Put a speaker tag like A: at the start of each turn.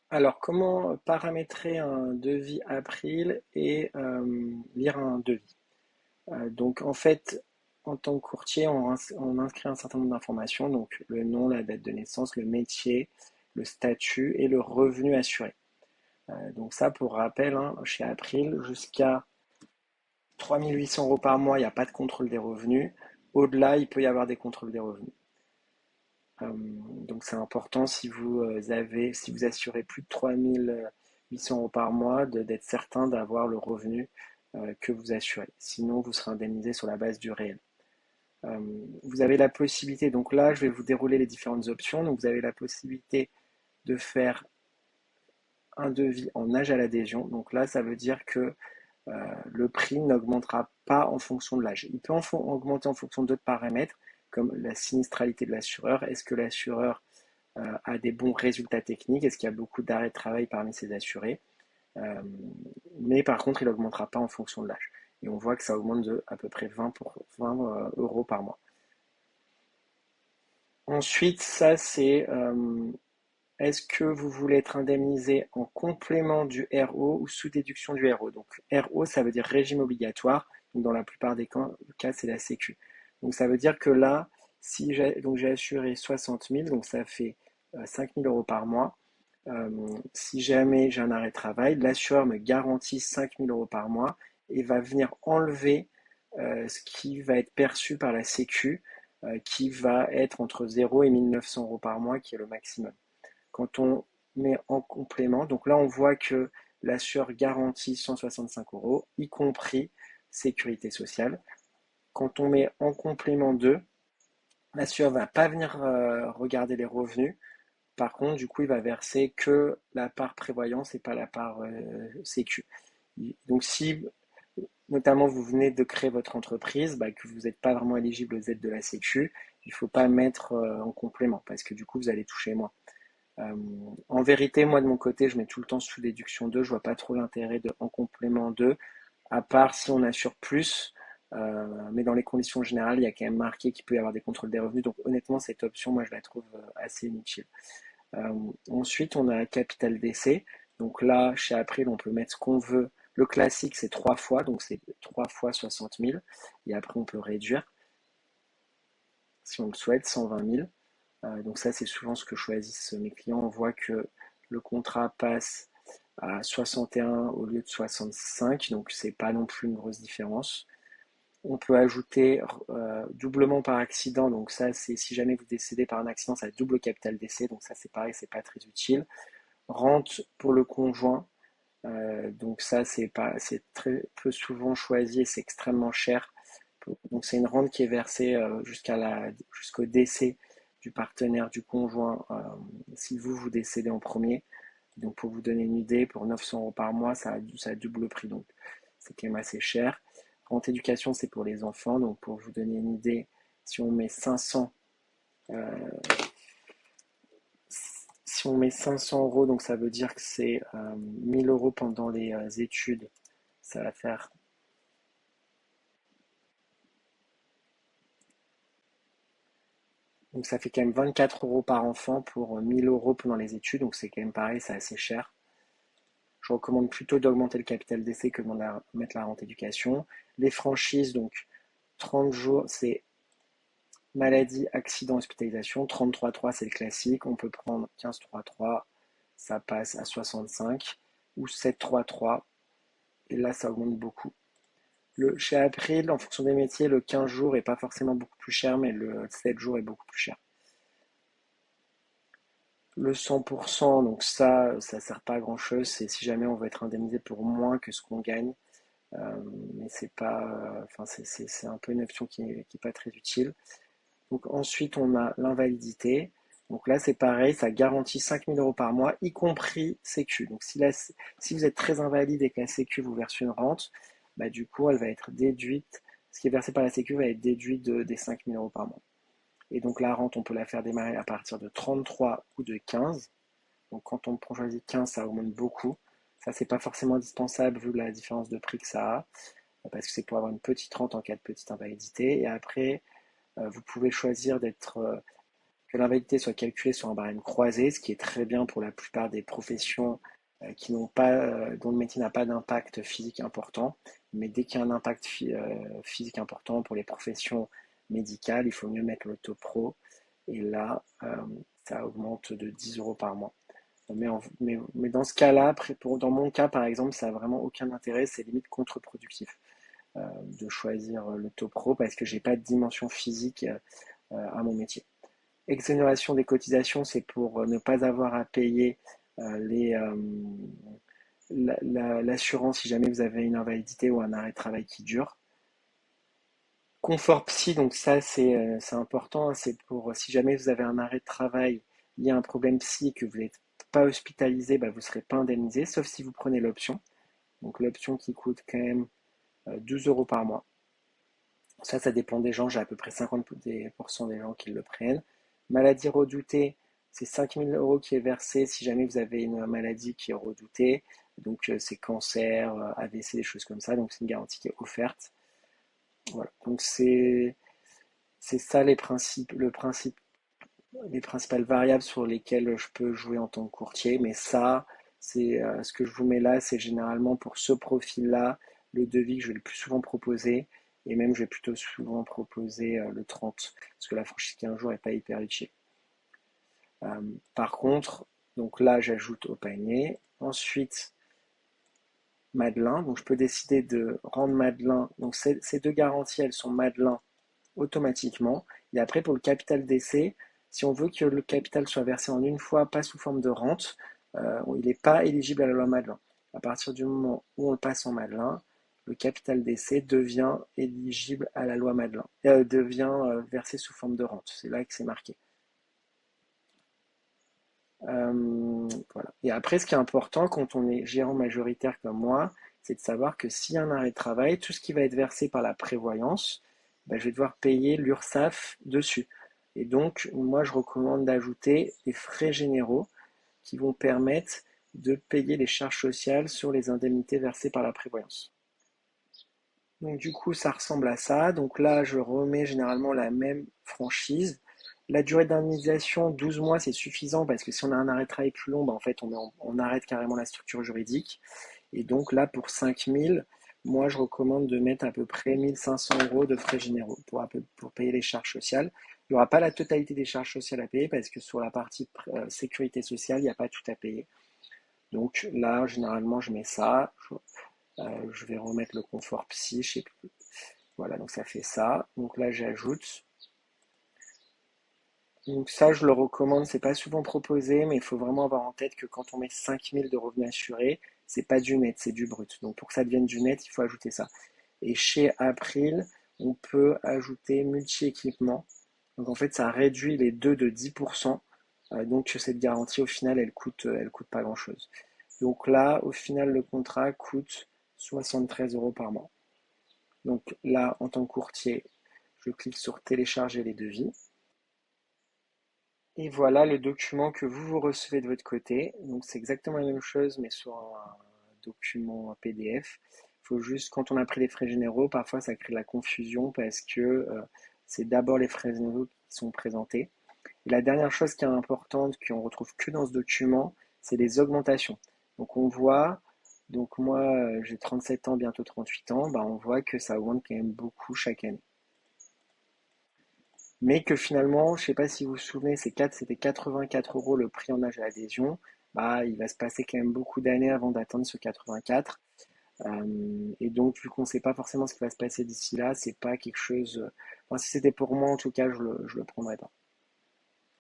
A: Alors, comment paramétrer un devis April et lire un devis? Donc, en fait, en tant que courtier, on inscrit un certain nombre d'informations, donc le nom, la date de naissance, le métier, le statut et le revenu assuré. Donc ça, pour rappel, hein, chez April, jusqu'à 3 800 € par mois, il n'y a pas de contrôle des revenus. Au-delà, il peut y avoir des contrôles des revenus. Donc c'est important si vous assurez plus de 3 800 € par mois, d'être certain d'avoir le revenu que vous assurez. Sinon, vous serez indemnisé sur la base du réel. Euh, Vous avez la possibilité, donc là, je vais vous dérouler les différentes options. Donc vous avez la possibilité de faire un devis en âge à l'adhésion. Donc là, ça veut dire que le prix n'augmentera pas en fonction de l'âge. Il peut augmenter en fonction d'autres paramètres, comme la sinistralité de l'assureur. Est-ce que l'assureur a des bons résultats techniques? Est-ce qu'il y a beaucoup d'arrêts de travail parmi ses assurés? Euh, mais par contre, il n'augmentera pas en fonction de l'âge. Et on voit que ça augmente de à peu près 20 € par mois. Ensuite, ça c'est est-ce que vous voulez être indemnisé en complément du RO ou sous déduction du RO? Donc RO, ça veut dire régime obligatoire. Donc dans la plupart des cas, c'est la Sécu. Donc ça veut dire que là, si j'ai assuré 60 000, donc ça fait 5 000 € par mois. Euh, Si jamais j'ai un arrêt de travail, l'assureur me garantit 5 000 € par mois et va venir enlever ce qui va être perçu par la Sécu, qui va être entre 0 et 1 900 € par mois, qui est le maximum. Quand on met en complément, donc là on voit que l'assureur garantit 165 €, y compris sécurité sociale. Quand on met en complément 2, l'assureur ne va pas venir regarder les revenus. Par contre, du coup, il va verser que la part prévoyance et pas la part sécu. Donc si notamment vous venez de créer votre entreprise, que vous n'êtes pas vraiment éligible aux aides de la sécu, il ne faut pas mettre en complément parce que du coup vous allez toucher moins. Euh, En vérité, moi de mon côté, je mets tout le temps sous déduction 2. Je vois pas trop l'intérêt de en complément 2, à part si on assure plus. Mais dans les conditions générales, il y a quand même marqué qu'il peut y avoir des contrôles des revenus. Donc honnêtement, cette option, moi, je la trouve assez inutile. Euh, Ensuite, on a capital décès. Donc là, chez April, on peut mettre ce qu'on veut. Le classique, c'est 3 fois, donc c'est 3 fois 60 000. Et après, on peut réduire, si on le souhaite, 120 000. Donc ça, c'est souvent ce que choisissent mes clients. On voit que le contrat passe à 61 au lieu de 65, donc c'est pas non plus une grosse différence. On peut ajouter doublement par accident, donc ça c'est si jamais vous décédez par un accident, ça double capital décès, donc ça c'est pareil, c'est pas très utile. Rente pour le conjoint, donc ça c'est très peu souvent choisi et c'est extrêmement cher. Donc c'est une rente qui est versée jusqu'au décès du partenaire, du conjoint, si vous décédez en premier. Donc pour vous donner une idée, pour 900 € par mois, ça a double le prix, donc c'est quand même assez cher. Rente éducation, c'est pour les enfants, donc pour vous donner une idée, si on met 500, euh, si on met 500 €, donc ça veut dire que c'est 1000 € pendant les études, ça va faire. Donc ça fait quand même 24 € par enfant pour 1000 € pendant les études, donc c'est quand même pareil, c'est assez cher. Je recommande plutôt d'augmenter le capital d'essai que de mettre la rente éducation. Les franchises, donc 30 jours, c'est maladie, accident, hospitalisation. 33,3, c'est le classique. On peut prendre 15,33, ça passe à 65, ou 7,33, et là ça augmente beaucoup. Chez April, en fonction des métiers, le 15 jours est pas forcément beaucoup plus cher, mais le 7 jours est beaucoup plus cher. Le 100%, donc ça sert pas à grand chose. C'est si jamais on veut être indemnisé pour moins que ce qu'on gagne. Mais c'est pas, enfin c'est un peu une option qui est pas très utile. Donc ensuite on a l'invalidité. Donc là c'est pareil, ça garantit 5 000 € par mois, y compris Sécu. Donc si vous êtes très invalide et que la Sécu vous verse une rente, du coup elle va être déduite, ce qui est versé par la Sécu va être déduit des 5 000 € par mois. Et donc la rente on peut la faire démarrer à partir de 33 ou de 15. Donc quand on choisit 15, ça augmente beaucoup. Ça c'est pas forcément indispensable vu la différence de prix que ça a, parce que c'est pour avoir une petite rente en cas de petite invalidité. Et après, vous pouvez choisir d'être que l'invalidité soit calculée sur un barème croisé, ce qui est très bien pour la plupart des professions qui n'ont pas, dont le métier n'a pas d'impact physique important. Mais dès qu'il y a un impact physique important pour les professions médicales, il faut mieux mettre le taux pro. Et là, ça augmente de 10 euros par mois. Mais dans ce cas-là, dans mon cas par exemple, ça n'a vraiment aucun intérêt, c'est limite contre-productif de choisir le taux pro parce que j'ai pas de dimension physique à mon métier. Exonération des cotisations, c'est pour ne pas avoir à payer l'assurance si jamais vous avez une invalidité ou un arrêt de travail qui dure. Confort psy, donc ça c'est important, hein, c'est pour si jamais vous avez un arrêt de travail lié à un problème psy que vous n'êtes pas hospitalisé, bah, vous ne serez pas indemnisé, sauf si vous prenez l'option. Donc l'option qui coûte quand même 12 euros par mois. Ça dépend des gens, j'ai à peu près 50% des gens qui le prennent. Maladie redoutée, c'est 5 000 euros qui est versé si jamais vous avez une maladie qui est redoutée. Donc c'est cancer, AVC, des choses comme ça. Donc c'est une garantie qui est offerte. Voilà. Donc c'est ça les principales variables sur lesquelles je peux jouer en tant que courtier. Mais ça, c'est ce que je vous mets là, c'est généralement pour ce profil-là, le devis que je vais le plus souvent proposer. Et même, je vais plutôt souvent proposer le 30, parce que la franchise 15 jours n'est pas hyper utile. Par contre, donc là, j'ajoute au panier. Ensuite, Madelin. Donc, je peux décider de rendre Madelin. Donc, ces deux garanties, elles sont Madelin automatiquement. Et après, pour le capital d'essai, si on veut que le capital soit versé en une fois, pas sous forme de rente, il n'est pas éligible à la loi Madelin. À partir du moment où on le passe en Madelin, le capital d'essai devient éligible à la loi Madelin, devient versé sous forme de rente. C'est là que c'est marqué. Voilà. Et après, ce qui est important quand on est gérant majoritaire comme moi, c'est de savoir que s'il y a un arrêt de travail, tout ce qui va être versé par la prévoyance, ben, je vais devoir payer l'URSSAF dessus. Et donc, moi, je recommande d'ajouter des frais généraux qui vont permettre de payer les charges sociales sur les indemnités versées par la prévoyance. Donc du coup, ça ressemble à ça. Donc là, je remets généralement la même franchise. La durée d'indemnisation, 12 mois, c'est suffisant parce que si on a un arrêt de travail plus long, bah, en fait, on arrête carrément la structure juridique. Et donc là, pour 5 000, moi, je recommande de mettre à peu près 1 500 € de frais généraux pour payer les charges sociales. Il n'y aura pas la totalité des charges sociales à payer parce que sur la partie sécurité sociale, il n'y a pas tout à payer. Donc là, généralement, je mets ça. Je vais remettre le confort psy, je sais plus. Voilà, donc ça fait ça. Donc là, j'ajoute. Donc ça, je le recommande, c'est pas souvent proposé, mais il faut vraiment avoir en tête que quand on met 5 000 de revenus assurés, c'est pas du net, c'est du brut. Donc pour que ça devienne du net, il faut ajouter ça. Et chez April, on peut ajouter multi-équipement. Donc en fait, ça réduit les deux de 10%. Donc cette garantie, au final, elle coûte pas grand-chose. Donc là, au final, le contrat coûte 73 € par mois. Donc là, en tant que courtier, je clique sur télécharger les devis. Et voilà le document que vous recevez de votre côté. Donc c'est exactement la même chose, mais sur un document PDF. Il faut juste, quand on a pris les frais généraux, parfois ça crée de la confusion parce que c'est d'abord les frais généraux qui sont présentés. Et la dernière chose qui est importante, qu'on retrouve que dans ce document, c'est les augmentations. Donc on voit, donc moi j'ai 37 ans, bientôt 38 ans, bah on voit que ça augmente quand même beaucoup chaque année. Mais que finalement, je ne sais pas si vous vous souvenez, c'était 84 € le prix en âge à adhésion. Bah, il va se passer quand même beaucoup d'années avant d'atteindre ce 84. Et donc, vu qu'on ne sait pas forcément ce qui va se passer d'ici là, c'est pas quelque chose. Enfin, si c'était pour moi, en tout cas, je le prendrais pas.